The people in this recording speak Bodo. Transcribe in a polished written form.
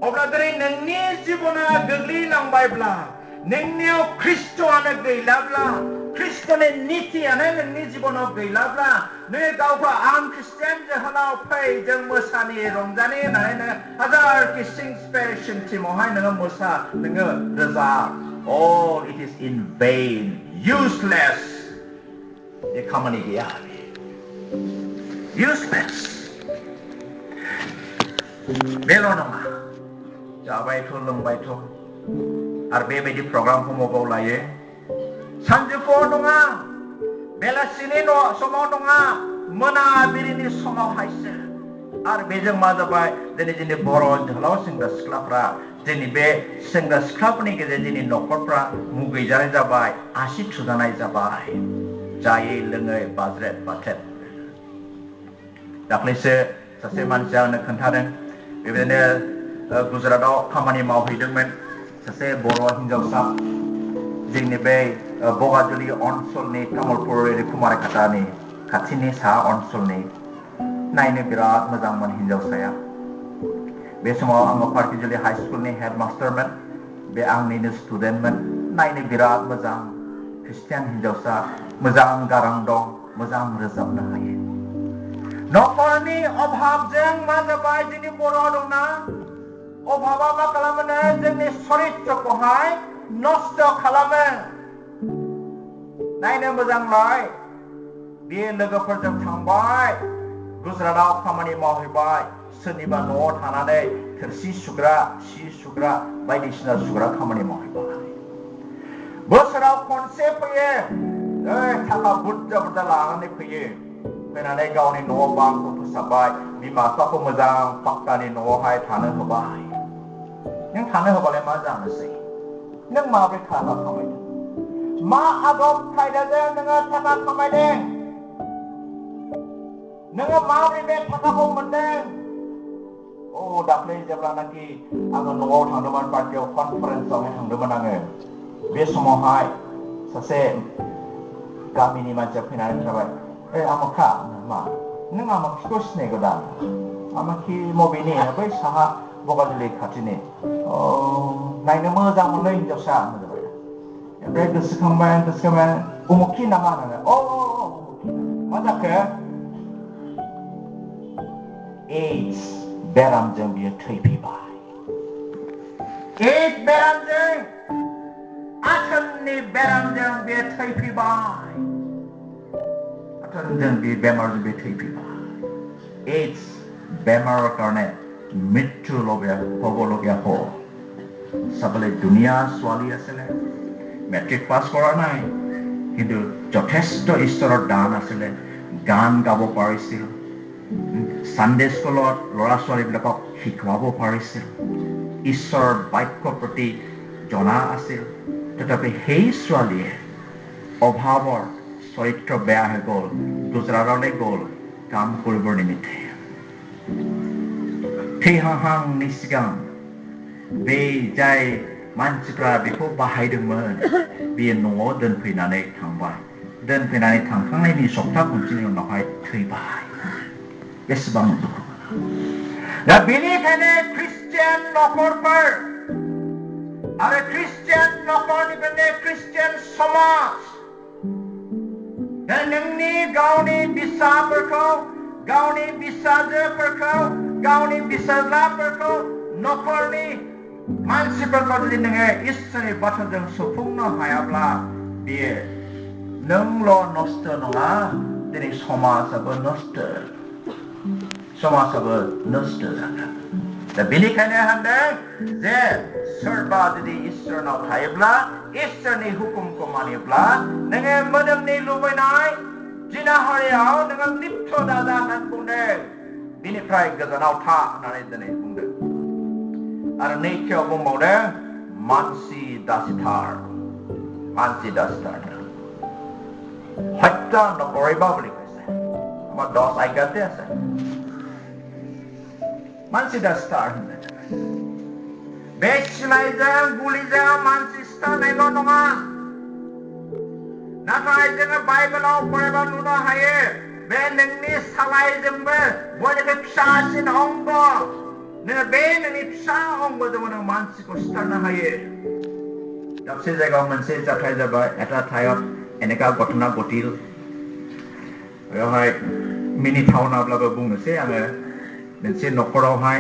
अब्ला दिनै नोंनि जिबना गोग्लैलांबायब्ला नोंनियाव ख्रिस्ट'आनो गैलाब्ला ख्रिस्ट'नि नीतियानो नोंनि जिबनाव गैलाब्ला नों गावखौ आं ख्रिस्टियान जोहोलाव फै जों मोसानि रंजानि होननानै नों हाजारखि सिं टिमावहाय नोङो मोसा नोङो रोजाब all it is in vain useless बे खामानि गैया useless बेल' नङा जाबायथ' लोंबायथ' आरो बेबायदि प्रग्रामखौ मबाव लायो सानजौफुआव नङा बेलासिनि समाव नङा मोनाबिलिनि समावहायसो आरो बेजों मा जाबाय दिनै जोंनि बर' जोहोलाव सेंग्रा सिख्लाफ्रा जोंनि बे सेंग्रा सिख्लाफोरनि गेजेरजों जोंनि न'खरफ्रा मुगैजानाय जाबाय आसि थुजानाय जाबाय जायै लोङै बाज्रेद बाथेद दाख्लैसो सासे मानसिया आंनो खोन्थादों बेबायदिनो गुजरातआव खामानि मावहैदोंमोन सासे बर' हिन्जावसा जोंनि बे बगाजुलि ओनसोलनि तामुलपुर कुमारघाटानि खाथिनि सा ओनसोलनि नायनो बिराद मोजांमोन हिन्जावसाया बे समाव आङो पार्किजुलि हाई स्कुलनि हेडमास्टारमोन बे आंनिनो स्टुडेन्टमोन नायनो बिराद मोजां ख्रिस्टियान हिन्जावसा मोजां गारां दं मोजां रोजाबनो हायो न'खरनि अभाबजों मा जाबाय जोंनि बर' दंना अभाबा मा खालामो जोंनि सरित्रखौहाय नष्ट खालामो नायनो मोजांलाय बे लोगोफोरजों थांबाय गुजरातआव खामानि मावहैबाय सोरनिबा न'आव थानानै थोरसि सुग्रा सि सुग्रा बायदिसिना सुग्रा खामानि मावहैबाय बोसोराव खनसे फैयो थाखा बुरजा बुरजा लानानै फैयो फैनानै गावनि न' बांखौ फोसाबबाय बिमा बिफाखौ मोजां पाक्कानि न'आवहाय थानो होबाय नों थानो होबालाय मा जानोसै नों माबोरै थाखा खामायदों मा आदब खायदाजों नोङो थाखा खामायदों नोङो माबोरै बे थाखाखौ मोनदों दाख्लै जेब्लानाखि आङो न'आव थांदोंमोन पार्टियाव कनफारेन्सआवहाय थांदोंमोन आङो बे समावहाय सासे गामिनि मानसिया फैनानै थाबाय आमोखा मा नों आमोखिखौ सिनायगौ दा आमोखि मबेनि बै साहा बगाजुलि खाथिनि नायनो मोजां मोनो हिन्जावसा होनबाय ओमफ्राय गोसोखांबाय उमुखि नामा होनो उमुखि मा जाखो एड्स बेरामजों बियो थैफैबाय एड्स बेरामजों आथोननि बेरामजों बियो थैफैबाय आथोनजों बे बेमारजों बे थैफैबाय एड्स बेमाৰৰ কাৰণে মৃত্যু হ'বলগীয়া হ'ল চাবলৈ দুনিয়া ছোৱালী আছিলে মেট্ৰিক পাছ কৰা নাই কিন্তু যথেষ্ট ঈশ্বৰৰ দান আছিলে গান গাব পাৰিছিল সানডে স্কুলত ল'ৰা ছোৱালীবিলাকক শিকোৱাব পাৰিছিল ঈশ্বৰৰ বাক্যৰ প্ৰতি জনা আছিল তথাপি সেই ছোৱালীয়ে অভাৱৰ চৰিত্ৰ বেয়া হৈ গ'ল গুজৰাটলৈ গ'ল কাম কৰিবৰ নিমিত্তে थैहांहांनि सिगां बे जाय मानसिफ्रा बेखौ बाहायदोंमोन बेयो न'आव दोनफैनानै थांबाय दोनफैनानै थांखांनायनि सप्ता खनसेनि उनावहाय थैबाय बेसेबां दुखु दा बेनिखायनो ख्रिस्टियान न'खरफोर आरो ख्रिस्टियान न'खरनिफ्रायनो ख्रिस्टियान समाज दा नोंनि गावनि फिसाफोरखौ गावनि फिसाजोफोरखौ गावनि फिसाज्लाफोरखौ न'खरनि मानसिफोरखौ जुदि नोङो इसोरनि बाथ्राजों सुफुंनो हायाब्ला बेयो नोंल' नस्थ' नङा दिनै समाजाबो नस्थ' जागोन दा बेनिखायनो होनदों जे सोरबा जुदि इसोरनाव थायोब्ला इसोरनि हुकुमखौ मानिब्ला नोङो मोदोमनि लुबैनाय जिनाहारियाव नोङो लिप्त दाजा होननानै बुंदों बिनिफ्राय गोजानाव था होननानै दिनै बुंदों आरो नैथियाव बुंबावदों मानसि दासिथार হত্যা নকৰিবা বুলি কৈছে আমাৰ 10 আজ্ঞাতে আছে मानसि दासिथार बे सिलाइजों गुलिजों मानसि सिथारनायल' नङा नाथाय जोङो बाइबेलाव फरायबा नुनो हायो बे नोंनि सालाइजोंबो बयनिख्रुइ फिसासिन अंग नोङो बे नोंनि फिसा अंगजोंबो नों मानसिखौ सिथारनो हायो दाबसे जायगायाव मोनसे जाथाय जाबाय এটা ঠাইত এনেকা ঘটনা ঘটিল बेवहाय मिनिथावनाब्लाबो बुंनोसै आङो मोनसे न'खरावहाय